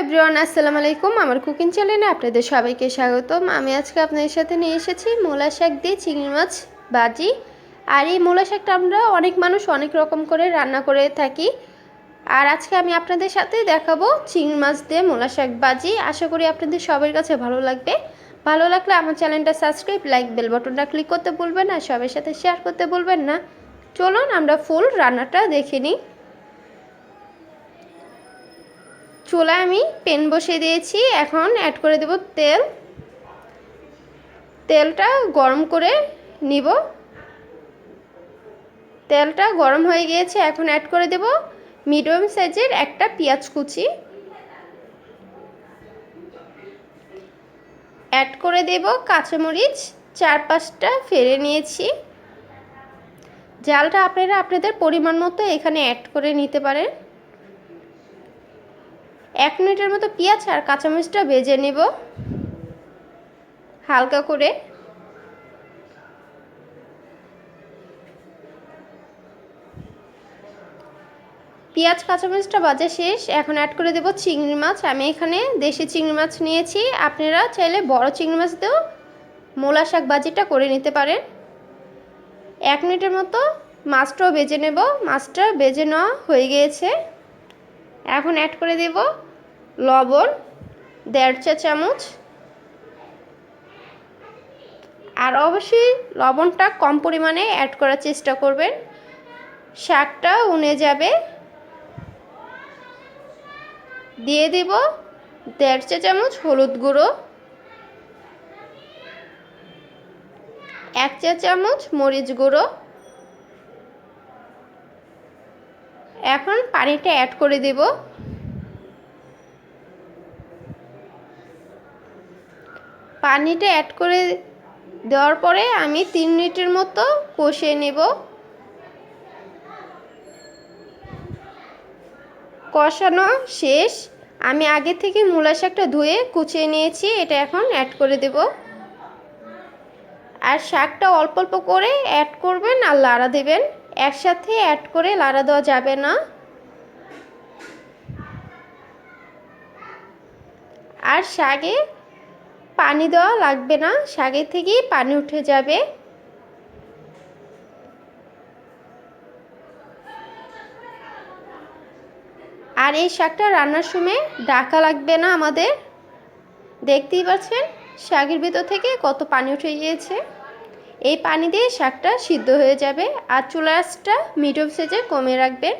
Everyone, আসসালামু আলাইকুম। আমার কুকিং চ্যানেলে আপনাদের সবাইকে স্বাগতম। আমি আজকে আপনাদের সাথে নিয়ে এসেছি মূলা শাক দিয়ে চিংড়ি মাছ ভাজি। আর এই মূলা শাকটা আমরা অনেক মানুষ অনেক রকম করে রান্না করে থাকি। আর আজকে আমি আপনাদের সাথে দেখাবো চিংড়ি মাছ দিয়ে মূলা শাক ভাজি। আশা করি আপনাদের সবার কাছে ভালো লাগবে। ভালো লাগলে আমার চ্যানেলটা সাবস্ক্রাইব, লাইক, বেল বাটনটা ক্লিক করতে ভুলবেন না, সবার সাথে শেয়ার করতে ভুলবেন না। চলুন আমরা ফুল রান্নাটা দেখে নিই। চুলায় আমি প্যান বসিয়ে দিয়েছি। এখন অ্যাড করে দেব তেল। তেলটা গরম করে নিব। তেলটা গরম হয়ে গিয়েছে। এখন অ্যাড করে দেব মিডিয়াম সাইজের একটা পেঁয়াজ কুচি। অ্যাড করে দেব কাঁচামরিচ 4-5টা ফেলে নিয়েছি। ঝালটা আপনারা আপনাদের পরিমাণ মতো এখানে অ্যাড করে নিতে পারেন। 1 মিনিটের মতো পেঁয়াজ আর কাঁচামরিচটা ভেজে নেব হালকা করে। পেঁয়াজ কাঁচামরিচটা ভাজা শেষ। এখন অ্যাড করে দেব চিংড়ি মাছ। আমি এখানে দেশি চিংড়ি মাছ নিয়েছি। আপনারা চাইলে বড় চিংড়ি মাছ দিয়েও মূলা শাক ভাজিটা করে নিতে পারেন। 1 মিনিটের মতো মাছটাও ভেজে নেব। মাছটা ভেজে নেওয়া হয়ে গিয়েছে। এখন অ্যাড করে দেব লবণ 1.5 চা চামচ। আর অবশ্যই লবণটা কম পরিমাণে অ্যাড করার চেষ্টা করবেন, শাকটা উনে যাবে। দিয়ে দেব 1.5 চা চামচ হলুদ গুঁড়ো, 1 চা চামচ মরিচ গুঁড়ো। এখন পানিটা অ্যাড করে দেব। পানিটা অ্যাড করে দেওয়ার পরে আমি 3 মিনিটের মতো কষিয়ে নেব। কষানো শেষ। আমি আগে থেকে মূলা শাকটা ধুয়ে কুচিয়ে নিয়েছি, এটা এখন অ্যাড করে দেব। আর শাকটা অল্প অল্প করে অ্যাড করবেন আর লাড়া দেবেন। একসাথে অ্যাড করে লাড়া দেওয়া যাবে না। আর শাকে পানি দেওয়া লাগবে না, শাকের থেকেই পানি উঠে যাবে। আর এই শাকটা রান্নার সময় ঢাকা লাগবে না আমাদের। দেখতেই পাচ্ছেন শাকের ভিতর থেকে কত পানি উঠে গিয়েছে। এই পানি দিয়ে শাকটা সিদ্ধ হয়ে যাবে। আর চুলার আঁচটা মিডিয়াম সাইজে কমিয়ে রাখবেন।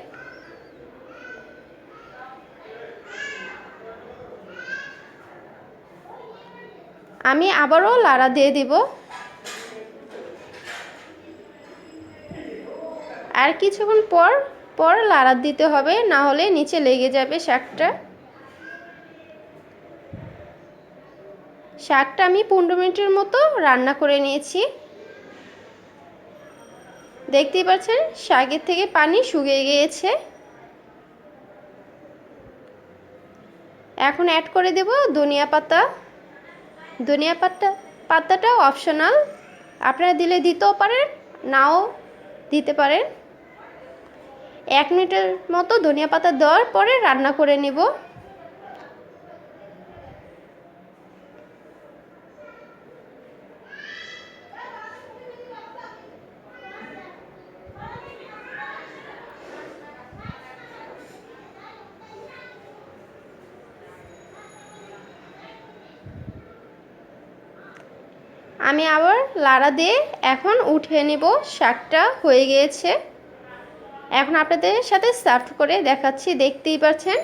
আমি আবারও লাড়া দিয়ে দিব। আর কিছুক্ষণ পর পর লাড়া দিতে হবে, না হলে নিচে লেগে যাবে শাকটা। শাকটা আমি 15 মিনিটের মতো রান্না করে নিয়েছি। দেখতেই পাচ্ছেন শাকের থেকে পানি শুকিয়ে গিয়েছে। এখন অ্যাড করে দেব ধনিয়া পাতা। ধনিয়া পাতাটা অপশনাল, আপনারা দিলে দিতেও পারেন, নাও দিতে পারেন। 1 মিনিটের মতো ধনিয়া পাতা দেওয়ার পরে রান্না করে নেব। আমি আবার লাড়া দিয়ে এখন উঠিয়ে নেব। শাকটা হয়ে গিয়েছে। এখন আপনাদের সাথে সার্ভ করে দেখাচ্ছি। দেখতেই পাচ্ছেন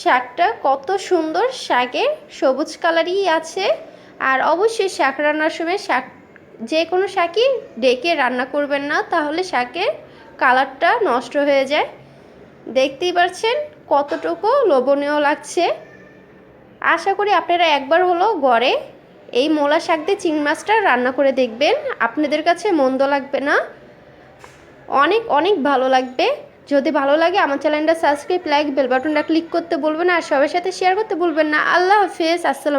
শাকটা কত সুন্দর, শাকে সবুজ কালারই আছে। আর অবশ্যই শাক রান্নার সময় যে কোনো শাকই ডেকে রান্না করবেন না, তাহলে শাকের কালারটা নষ্ট হয়ে যায়। দেখতেই পাচ্ছেন কতটুকু লোভনীয় লাগছে। আশা করি আপনারা একবার হলেও ঘরে এই মূলা শাক দিয়ে চিংড়ি মাছটা রান্না করে দেখবেন, আপনাদের কাছে মন্দ লাগবে না, অনেক অনেক ভালো লাগবে। যদি ভালো লাগে আমার চ্যানেলটা সাবস্ক্রাইব, লাইক, বেল বাটনটা ক্লিক করতে ভুলবেন না, আর সবার সাথে শেয়ার করতে ভুলবেন না। আল্লাহ হাফেজ। আসসালামু